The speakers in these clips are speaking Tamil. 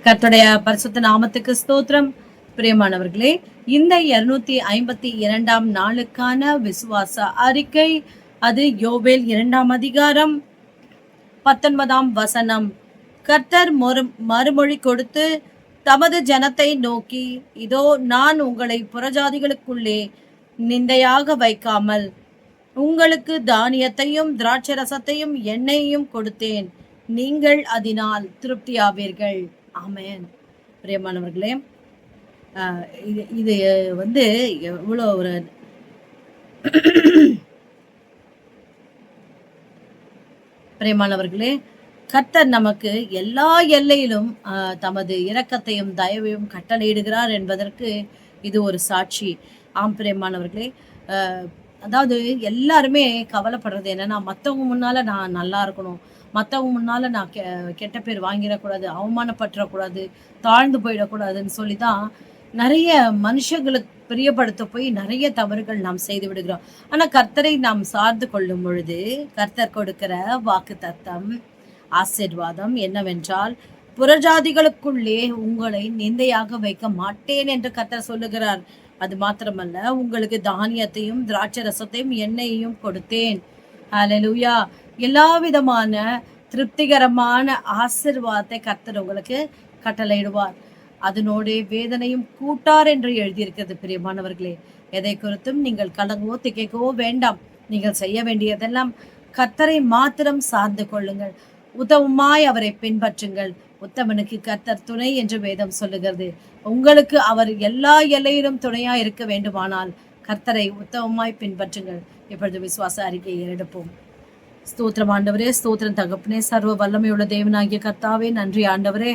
கர்த்தருடைய பரிசுத்த நாமத்துக்கு ஸ்தோத்திரம். பிரியமானவர்களே, இந்த 252ஆம் நாளுக்கான விசுவாச அறிக்கை, அது யோவேல் 2ஆம் அதிகாரம் 19ஆம் வசனம். கர்த்தர் மறுமொழி கொடுத்து தமது ஜனத்தை நோக்கி, இதோ நான் உங்களை புறஜாதிகளுக்குள்ளே நிந்தையாக வைக்காமல் உங்களுக்கு தானியத்தையும் திராட்சரசத்தையும் எண்ணெயையும் கொடுத்தேன், நீங்கள் அதனால் திருப்தியாவீர்கள். ஆமென். பிரியமானவர்களே, இது வந்து எவ்வளோ ஒரு பிரியமானவர்களே, கர்த்தர் நமக்கு எல்லா எல்லையிலும் தமது இரக்கத்தையும் தயவையும் கட்டளையிடுகிறார் என்பதற்கு இது ஒரு சாட்சி. ஆம் பிரியமானவர்களே, அதாவது எல்லாருமே கவலைப்படுறது என்னன்னா, மற்றவங்க முன்னால நான் நல்லா இருக்கணும், மற்றவங்க முன்னால நான் கெட்ட பேர் வாங்கிடக்கூடாது, அவமானப்பற்றக்கூடாது, தாழ்ந்து போயிடக்கூடாதுன்னு சொல்லி தான் நிறைய மனுஷங்களுக்கு பிரியப்படுத்த போய் நிறைய தவறுகள் நாம் செய்து விடுகிறோம். ஆனா கர்த்தரை நாம் சார்ந்து கொள்ளும் பொழுது கர்த்தர் கொடுக்கிற வாக்கு தத்தம் ஆசீர்வாதம் என்னவென்றால், புறஜாதிகளுக்குள்ளே உங்களை நிந்தையாக வைக்க மாட்டேன் என்று கர்த்தர் சொல்லுகிறார். அது மாத்திரமல்ல, உங்களுக்கு தானியத்தையும் திராட்சரசத்தையும் எண்ணெயையும் கொடுத்தேன். ஹல்லேலூயா. எல்லா விதமான திருப்திகரமான ஆசீர்வாதத்தை கர்த்தர் உங்களுக்கு கட்டளையிடுவார். அதனோட வேதனையும் கூட்டார் என்று எழுதியிருக்கிறது. பிரியமானவர்களே, எதை குறித்தும் நீங்கள் கலங்கவோ திகைக்கவோ வேண்டாம். நீங்கள் செய்ய வேண்டியதெல்லாம் கர்த்தரை மாத்திரம் சார்ந்து கொள்ளுங்கள், உத்தமமாய் அவரை பின்பற்றுங்கள். உத்தமனுக்கு கர்த்தர் துணை என்று வேதம் சொல்லுகிறது. உங்களுக்கு அவர் எல்லா எல்லையிலும் துணையா இருக்க வேண்டுமானால் கர்த்தரை உத்தமமாய் பின்பற்றுங்கள். இப்பொழுது விசுவாச அறிக்கையை எடுப்போம். ஸ்தோத்திரம் ஆண்டவரே, ஸ்தோத்திரம் தகப்பனே, சர்வ வல்லமையுள்ள தேவனாகிய கர்த்தாவே, நன்றி ஆண்டவரே.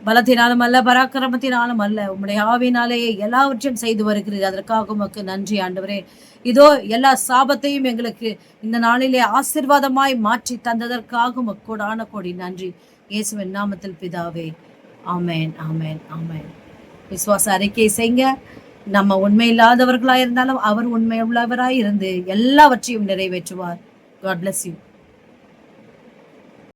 பலத்தினாலும் அல்ல, பராக்கிரமத்தினாலும் அல்ல, உம்முடைய ஆவினாலேயே எல்லாவற்றையும் செய்து வருகிறீர். அதற்காக உமக்கு நன்றி ஆண்டவரே. இதோ எல்லா சாபத்தையும் எங்களுக்கு இந்த நாளிலே ஆசீர்வாதமாய் மாற்றி தந்ததற்காக உமக்கு கோடான கோடி நன்றி. இயேசுவின் நாமத்தில் பிதாவே, ஆமேன், ஆமேன், ஆமேன். விசுவாச அறிக்கை செய்ங்க. நம்ம உண்மை இல்லாதவர்களாய் இருந்தாலும் அவர் உண்மை உள்ளவராய் இருந்து எல்லாவற்றையும் நிறைவேற்றுவார். God bless you.